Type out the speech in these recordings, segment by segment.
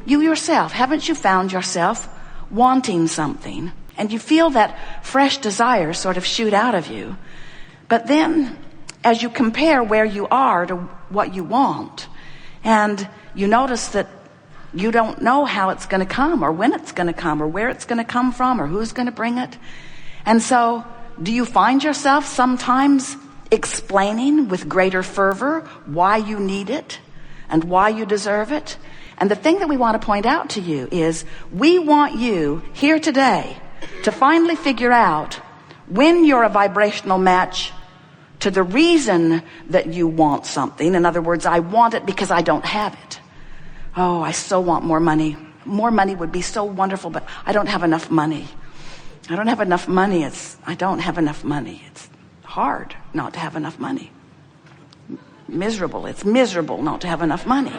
you yourself, haven't you found yourself wanting something? And you feel that fresh desire sort of shoot out of you. But then, as you compare where you are to what you want, and you notice that you don't know how it's going to come, or when it's going to come, or where it's going to come from, or who's going to bring it. And so, do you find yourself sometimes explaining with greater fervor why you need it and why you deserve it? And the thing that we want to point out to you is, we want you here today to finally figure out when you're a vibrational match to the reason that you want something. In other words, I want it because I don't have it. Oh, I so want more money. More money would be so wonderful, but I don't have enough money. I don't have enough money. I don't have enough money. It's hard not to have enough money. Miserable. It's miserable not to have enough money.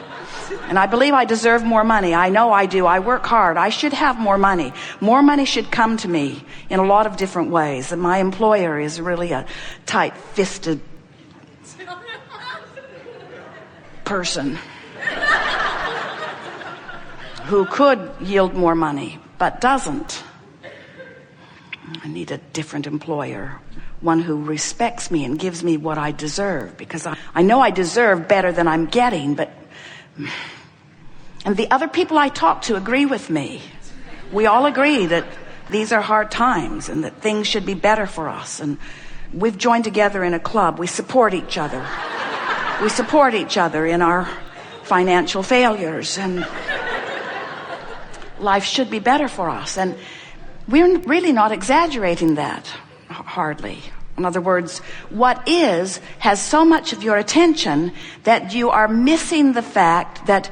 And I believe I deserve more money. I know I do. I work hard. I should have more money. More money should come to me in a lot of different ways. And my employer is really a tight-fisted person who could yield more money, but doesn't. I need a different employer, one who respects me and gives me what I deserve, because I know I deserve better than I'm getting, and the other people I talk to agree with me. We all agree that these are hard times and that things should be better for us, and we've joined together in a club. We support each other. We support each other in our financial failures, and life should be better for us. And we're really not exaggerating that, hardly. In other words, what is has so much of your attention that you are missing the fact that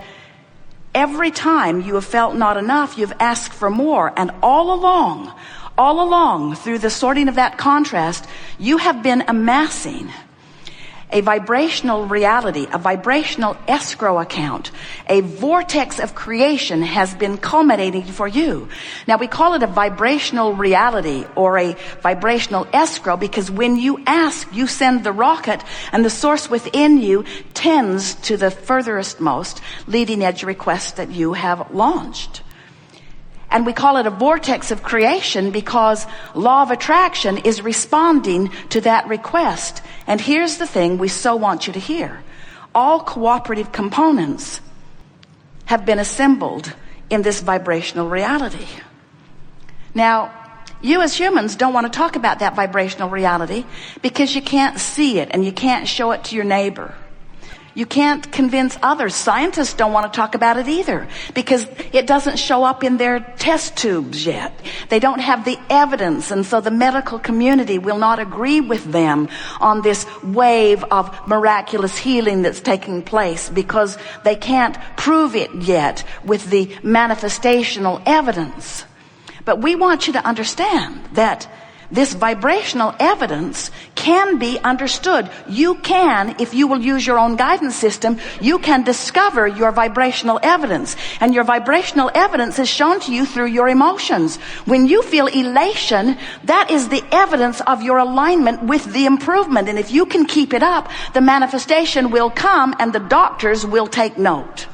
every time you have felt not enough, you've asked for more. And all along, through the sorting of that contrast, you have been amassing a vibrational reality, a vibrational escrow account. A vortex of creation has been culminating for you. Now, we call it a vibrational reality or a vibrational escrow because when you ask, you send the rocket, and the source within you tends to the furthest most leading edge request that you have launched. And we call it a vortex of creation because law of attraction is responding to that request. And here's the thing we so want you to hear. All cooperative components have been assembled in this vibrational reality. Now, you as humans don't want to talk about that vibrational reality because you can't see it and you can't show it to your neighbor. You can't convince others. Scientists don't want to talk about it either because it doesn't show up in their test tubes yet. They don't have the evidence, and so the medical community will not agree with them on this wave of miraculous healing that's taking place because they can't prove it yet with the manifestational evidence. But we want you to understand that this vibrational evidence can be understood. You can, if you will use your own guidance system, you can discover your vibrational evidence. And your vibrational evidence is shown to you through your emotions. When you feel elation, that is the evidence of your alignment with the improvement. And if you can keep it up, the manifestation will come and the doctors will take note.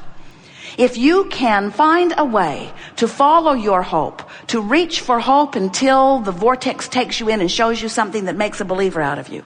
If you can find a way to follow your hope, to reach for hope until the vortex takes you in and shows you something that makes a believer out of you.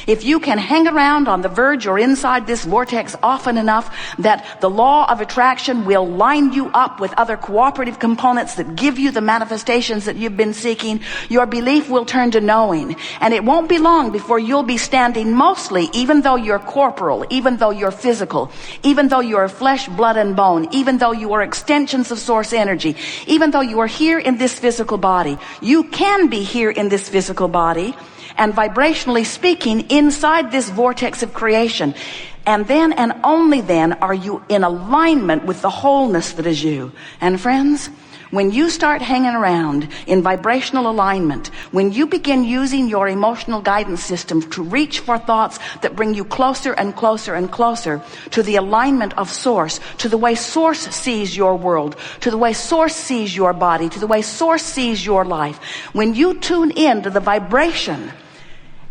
If you can hang around on the verge or inside this vortex often enough that the law of attraction will line you up with other cooperative components that give you the manifestations that you've been seeking, your belief will turn to knowing. And it won't be long before you'll be standing mostly, even though you're corporal, even though you're physical, even though you're flesh, blood, and bone, even though you are extensions of source energy, even though you are here in this physical body, you can be here in this physical body and vibrationally speaking inside this vortex of creation. And then and only then are you in alignment with the wholeness that is you. And friends, when you start hanging around in vibrational alignment, when you begin using your emotional guidance system to reach for thoughts that bring you closer and closer and closer to the alignment of source, to the way source sees your world, to the way source sees your body, to the way source sees your life, when you tune in to the vibration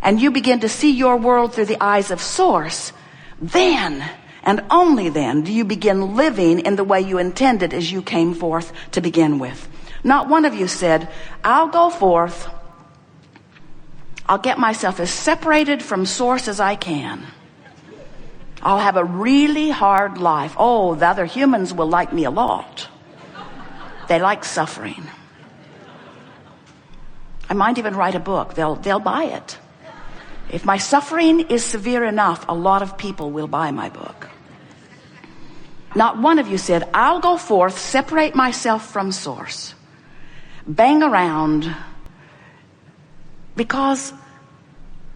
and you begin to see your world through the eyes of source, then and only then do you begin living in the way you intended as you came forth to begin with. Not one of you said, I'll go forth, I'll get myself as separated from source as I can. I'll have a really hard life. Oh, the other humans will like me a lot. They like suffering. I might even write a book. They'll buy it. If my suffering is severe enough, a lot of people will buy my book. Not one of you said, I'll go forth, separate myself from source, bang around, because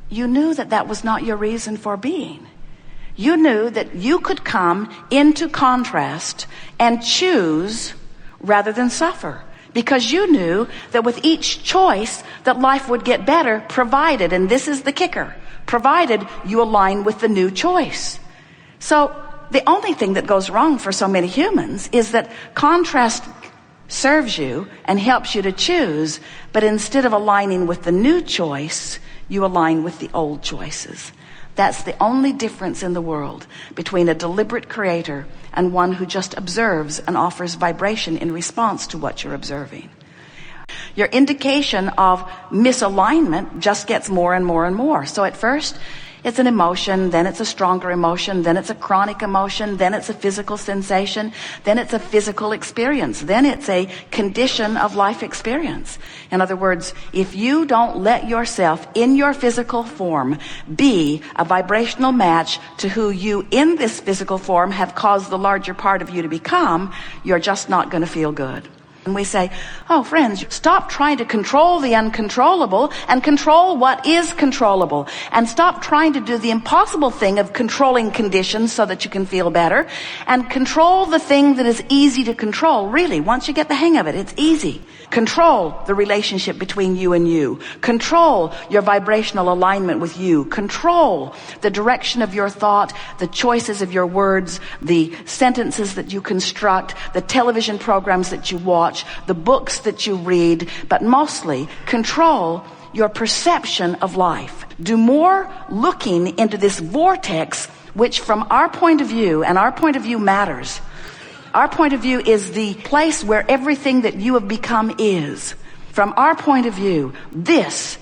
you knew that that was not your reason for being. You knew that you could come into contrast and choose rather than suffer, because you knew that with each choice that life would get better, provided, and this is the kicker, provided you align with the new choice. So the only thing that goes wrong for so many humans is that contrast serves you and helps you to choose, but instead of aligning with the new choice, you align with the old choices. That's the only difference in the world between a deliberate creator and one who just observes and offers vibration in response to what you're observing. Your indication of misalignment just gets more and more and more. So at first, it's an emotion, then it's a stronger emotion, then it's a chronic emotion, then it's a physical sensation, then it's a physical experience, then it's a condition of life experience. In other words, if you don't let yourself in your physical form be a vibrational match to who you in this physical form have caused the larger part of you to become, you're just not going to feel good. And we say, oh, friends, stop trying to control the uncontrollable and control what is controllable. And stop trying to do the impossible thing of controlling conditions so that you can feel better. And control the thing that is easy to control. Really, once you get the hang of it, it's easy. Control the relationship between you and you. Control your vibrational alignment with you. Control the direction of your thought, the choices of your words, the sentences that you construct, the television programs that you watch, the books that you read, but mostly control your perception of life. Do more looking into this vortex, which from our point of view, and our point of view matters. Our point of view is the place where everything that you have become is. From our point of view, this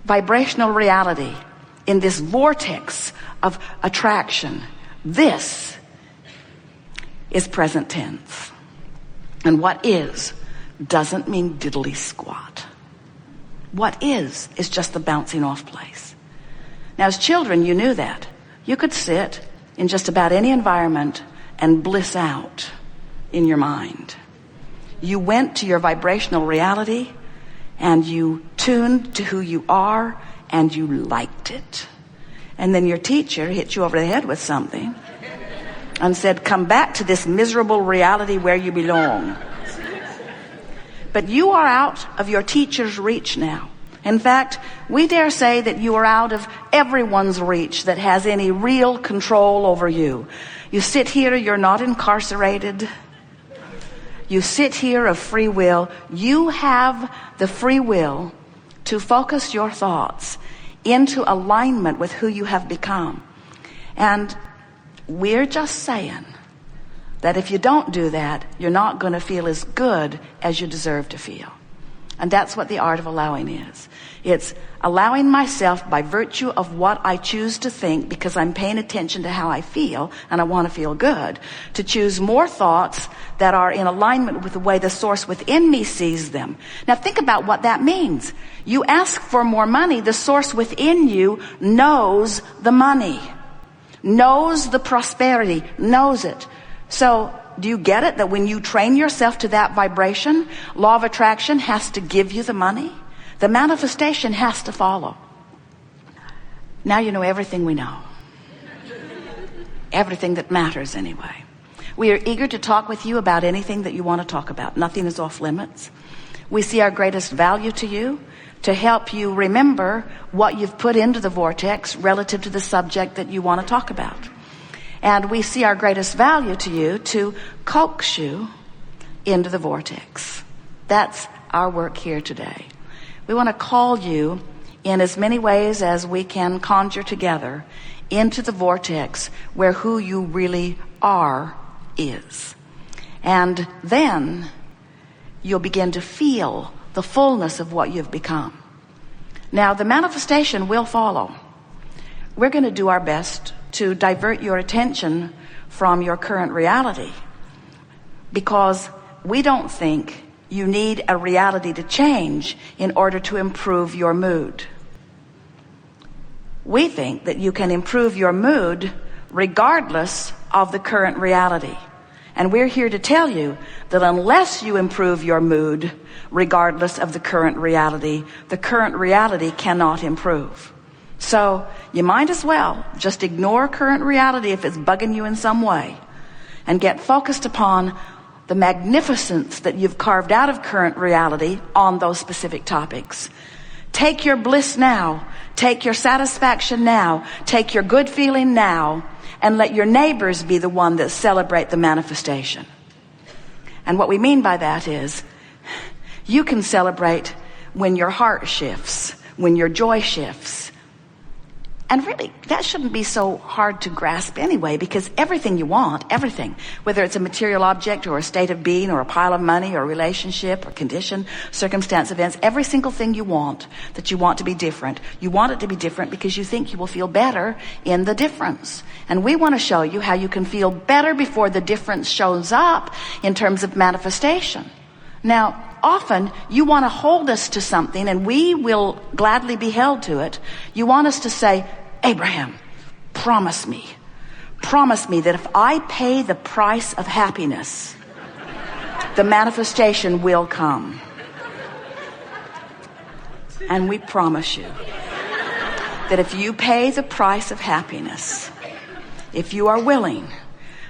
vibrational reality in this vortex of attraction, this is present tense. And what is doesn't mean diddly squat. What is just the bouncing off place. Now, as children, you knew that. You could sit in just about any environment and bliss out in your mind. You went to your vibrational reality and you tuned to who you are and you liked it. And then your teacher hit you over the head with something and said, come back to this miserable reality where you belong. But you are out of your teacher's reach now. In fact, we dare say that you are out of everyone's reach that has any real control over you. You sit here, you're not incarcerated. You sit here of free will. You have the free will to focus your thoughts into alignment with who you have become. And we're just saying that if you don't do that, you're not going to feel as good as you deserve to feel. And that's what the art of allowing is. It's allowing myself by virtue of what I choose to think, because I'm paying attention to how I feel and I want to feel good, to choose more thoughts that are in alignment with the way the source within me sees them. Now think about what that means. You ask for more money, the source within you knows the money, knows the prosperity, knows it. So do you get it that when you train yourself to that vibration, law of attraction has to give you the money? The manifestation has to follow. Now you know everything we know. Everything that matters anyway. We are eager to talk with you about anything that you want to talk about. Nothing is off limits. We see our greatest value to you to help you remember what you've put into the vortex relative to the subject that you want to talk about. And we see our greatest value to you to coax you into the vortex. That's our work here today. We want to call you in as many ways as we can conjure together into the vortex where who you really are is. And then you'll begin to feel the fullness of what you've become. Now, the manifestation will follow. We're going to do our best to divert your attention from your current reality, because we don't think you need a reality to change in order to improve your mood. We think that you can improve your mood regardless of the current reality. And we're here to tell you that unless you improve your mood regardless of the current reality cannot improve. So you might as well just ignore current reality if it's bugging you in some way, and get focused upon the magnificence that you've carved out of current reality on those specific topics. Take your bliss now, take your satisfaction now, take your good feeling now, and let your neighbors be the one that celebrate the manifestation. And what we mean by that is, you can celebrate when your heart shifts, when your joy shifts. And really, that shouldn't be so hard to grasp anyway, because everything you want, everything, whether it's a material object or a state of being or a pile of money or a relationship or condition, circumstance, events, every single thing you want that you want to be different, you want it to be different because you think you will feel better in the difference. And we want to show you how you can feel better before the difference shows up in terms of manifestation. Now, often you want to hold us to something, and we will gladly be held to it. You want us to say, Abraham, promise me that if I pay the price of happiness, the manifestation will come. And we promise you that if you pay the price of happiness, if you are willing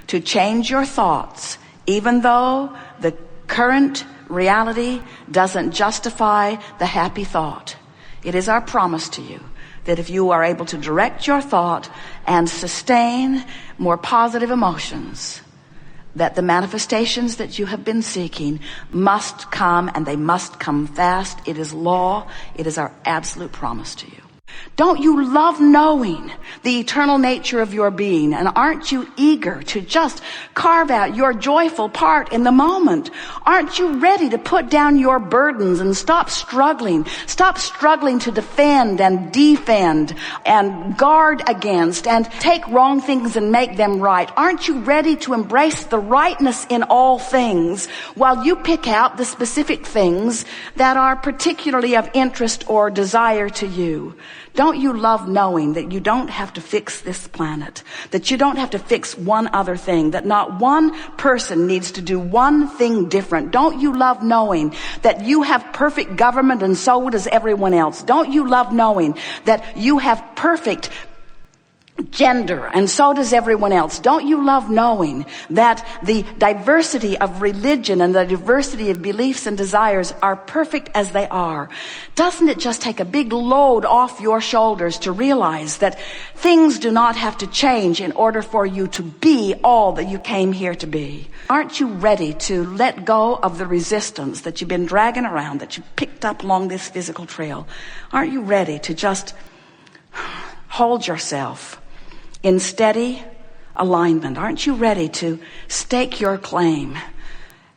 to change your thoughts, even though the current reality doesn't justify the happy thought, it is our promise to you that if you are able to direct your thought and sustain more positive emotions, that the manifestations that you have been seeking must come, and they must come fast. It is law. It is our absolute promise to you. Don't you love knowing the eternal nature of your being? And aren't you eager to just carve out your joyful part in the moment? Aren't you ready to put down your burdens and stop struggling to defend and defend and guard against and take wrong things and make them right? Aren't you ready to embrace the rightness in all things while you pick out the specific things that are particularly of interest or desire to you? Don't you love knowing that you don't have to fix this planet, that you don't have to fix one other thing, that not one person needs to do one thing different? Don't you love knowing that you have perfect government and so does everyone else? Don't you love knowing that you have perfect gender and so does everyone else? Don't you love knowing that the diversity of religion and the diversity of beliefs and desires are perfect as they are? Doesn't it just take a big load off your shoulders to realize that things do not have to change in order for you to be all that you came here to be? Aren't you ready to let go of the resistance that you've been dragging around, that you picked up along this physical trail? Aren't you ready to just hold yourself in steady alignment? Aren't you ready to stake your claim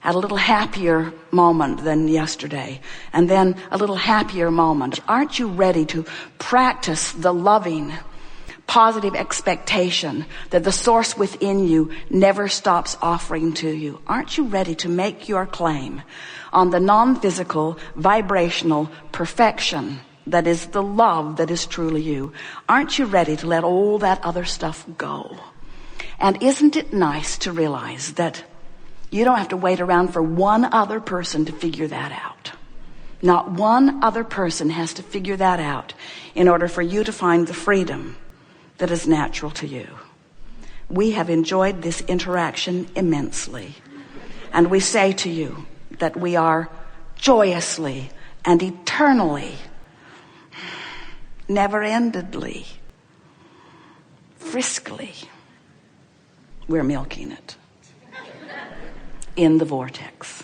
at a little happier moment than yesterday, and then a little happier moment? Aren't you ready to practice the loving, positive expectation that the source within you never stops offering to you? Aren't you ready to make your claim on the non-physical, vibrational perfection that is the love that is truly you? Aren't you ready to let all that other stuff go? And isn't it nice to realize that you don't have to wait around for one other person to figure that out? Not one other person has to figure that out in order for you to find the freedom that is natural to you. We have enjoyed this interaction immensely, and we say to you that we are joyously and eternally, never-endedly, friskily, we're milking it in the vortex.